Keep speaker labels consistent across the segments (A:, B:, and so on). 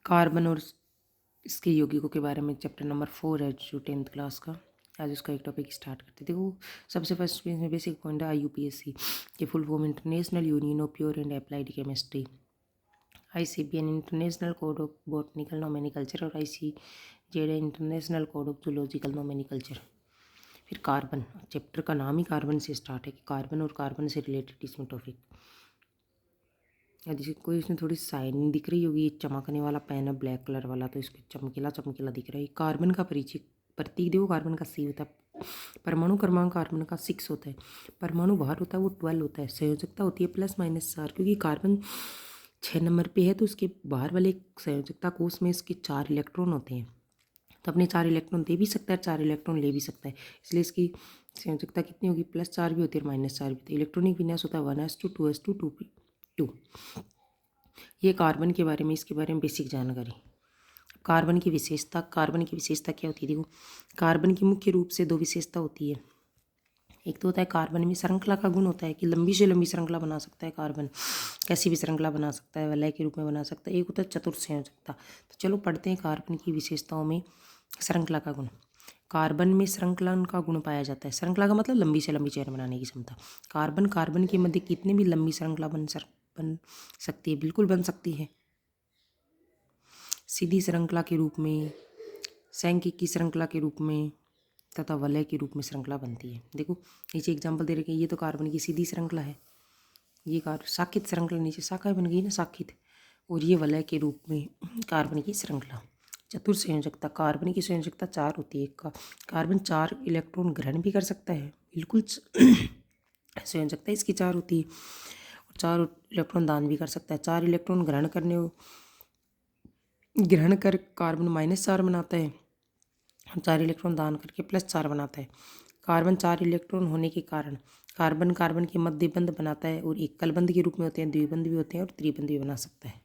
A: Carbon और इसके यौगिकों के बारे में चैप्टर नंबर 4 है जो 10th क्लास का। आज उसका एक टॉपिक स्टार्ट करते। देखो सबसे फर्स्ट में बेसिक पॉइंट है IUPAC के full form international union of pure and applied chemistry. ICPN international code of botanical nomenclature और ICJD international code of zoological nomenclature. फिर कार्बन, चैप्टर का नाम ही कार्बन से स्टार्ट है कि कार्बन और कार्बन से रिलेटेड इसमें टॉपिक। यदि कोई इसमें थोड़ी साइन दिख रही होगी, चमकने वाला पेन है ब्लैक कलर वाला, तो इसके चमकीला चमकीला दिख रहा है। कार्बन का परिचय, प्रतीक देखो कार्बन का C होता है। परमाणु क्रमांक कार्बन का 6 होता है। परमाणु भार होता है वो 12 होता है। संयोजकता होती है +-4, क्योंकि कार्बन 6 नंबर पे है तो उसके बाहर वाले संयोजकता कोष में इसके 4 इलेक्ट्रॉन होते हैं। तो अपने 4 इलेक्ट्रॉन दे भी सकता है, 4 इलेक्ट्रॉन ले भी सकता है, इसलिए इसकी संयोजकता कितनी होगी, +4 भी होती है और -4 भी होती है। इलेक्ट्रॉनिक विन्यास होता है 1s2 2s2 2p2। ये कार्बन के बारे में, इसके बारे में बेसिक जानकारी। कार्बन की विशेषता, कार्बन की विशेषता क्या होती है, देखो कार्बन की मुख्य रूप से 2 विशेषता होती है। एक तो होता है कार्बन में श्रृंखला का गुण होता है कि लंबी से लंबी श्रृंखला बना सकता है कार्बन, कैसी भी श्रृंखला बना सकता है, वलय के रूप में बना सकता है। एक होता है चतुर्थ संयोजकता। तो चलो पढ़ते हैं कार्बन की विशेषताओं में श्रृंखला का गुण। कार्बन में श्रृंखला का गुण पाया जाता है। श्रृंखला का मतलब लंबी से लंबी चेन बनाने की क्षमता। कार्बन के मध्य कितनी भी लंबी श्रृंखला बन सकती है, बिल्कुल बन सकती है। सीधी श्रृंखला के रूप में, सांख्यिकी श्रृंखला के रूप में तथा वलय के रूप में श्रृंखला बनती है। देखो नीचे एग्जाम्पल दे रखे हैं, ये तो कार्बन की सीधी श्रृंखला है, ये शाखित श्रृंखला, नीचे शाखा बन गई ना शाखित, और ये वलय के रूप में कार्बन की श्रृंखला। चतुर्थ संयोजकता, कार्बन की संयोजकता 4 होती है। कार्बन 4 इलेक्ट्रॉन ग्रहण भी कर सकता है, बिल्कुल संयोजकता इसकी 4 होती है, और 4 इलेक्ट्रॉन दान भी कर सकता है। 4 इलेक्ट्रॉन ग्रहण कर कार्बन -4 बनाता है, 4 इलेक्ट्रॉन दान करके +4 बनाता है। कार्बन 4 इलेक्ट्रॉन होने के कारण कार्बन कार्बन के मध्य बंध बनाता है, और एकल बंध के रूप में होते हैं, द्विबंध भी होते हैं और त्रिबंध भी बना सकता है।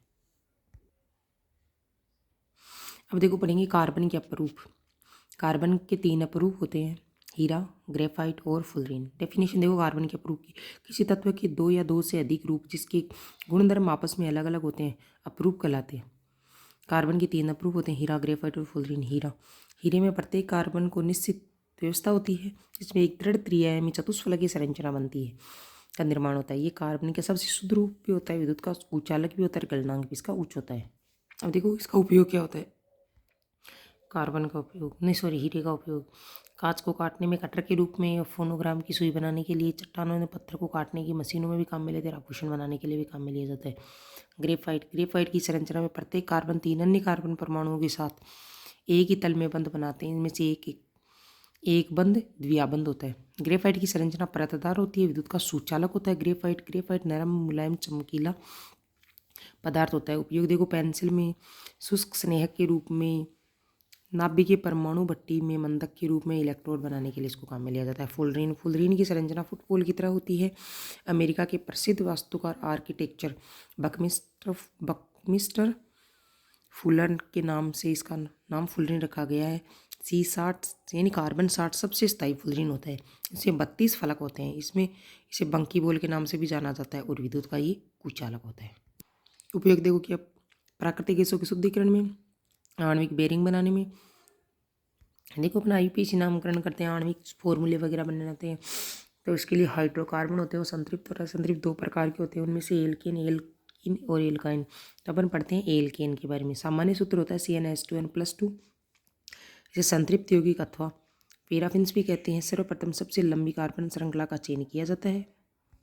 A: अब देखो पढ़ेंगे कार्बन के अपरूप। कार्बन के 3 अपरूप होते हैं, हीरा, ग्रेफाइट और फुलरीन। डेफिनेशन देखो कार्बन के अपरूप की, किसी तत्व के 2 या 2 से अधिक रूप जिसके गुणधर्म आपस में अलग अलग होते हैं अपरूप कहलाते हैं। कार्बन के 3 अपरूप होते हैं, हीरा, ग्रेफाइट और फुलरीन। हीरे में प्रत्येक कार्बन को निश्चित व्यवस्था होती है जिसमें एक दृढ़ त्रिआयामी चतुष्फलकीय संरचना बनती है का निर्माण होता है। ये कार्बन का सबसे शुद्ध रूप भी होता है, विद्युत का उच्चालक भी होता है, गलनांक भी इसका उच्च होता है। अब देखो इसका उपयोग क्या होता है। कार्बन का उपयोग, नहीं सॉरी, हीरे का उपयोग कांच को काटने में कटर के रूप में, फोनोग्राम की सुई बनाने के लिए, चट्टानों में पत्थर को काटने की मशीनों में भी काम में लेते हैं, आभूषण बनाने के लिए भी काम में लिया जाता है। ग्रेफाइट की संरचना में प्रत्येक कार्बन 3 अन्य कार्बन परमाणुओं के साथ एक ही तल में बंध बनाते हैं। इनमें से एक बंध द्विआबंध होता है। ग्रेफाइट की संरचना परतदार होती है, विद्युत का सुचालक होता है। ग्रेफाइट नरम, मुलायम, चमकीला पदार्थ होता है। उपयोग देखो पेंसिल में शुष्क स्नेहक के रूप में, नाभिकीय परमाणु भट्टी में मंदक के रूप में, इलेक्ट्रोड बनाने के लिए इसको काम में लिया जाता है। फुलरीन की संरचना फुटबॉल की तरह होती है। अमेरिका के प्रसिद्ध वास्तुकार आर्किटेक्चर बकमिस्टर फुलन के नाम से इसका नाम फुलरीन रखा गया है। C60 यानी कार्बन 60 सबसे स्थायी फुलरीन होता है। इसमें 32 फलक होते हैं। इसे बंकी बॉल के नाम से भी जाना जाता है, और विद्युत का ये कुचालक होता है। उपयोग देखो कि अब प्राकृतिक गैसों के शुद्धिकरण में, आणविक बेरिंग बनाने में, देखो अपना IUPAC नामकरण करते हैं, आणविक फॉर्मूले वगैरह बनाते हैं, तो इसके लिए हाइड्रोकार्बन होते हैं, वो संतृप्त और असंतृप्त 2 प्रकार के होते हैं। उनमें से एल्केन और एल्काइन। तो अपन पढ़ते हैं एल्केन के बारे में। सामान्य सूत्र होता है CnH2n+2। इसे संतृप्त यौगिक अथवा पैराफिन्स भी कहते हैं। सर्वप्रथम सबसे लंबी कार्बन श्रृंखला का चयन किया जाता है।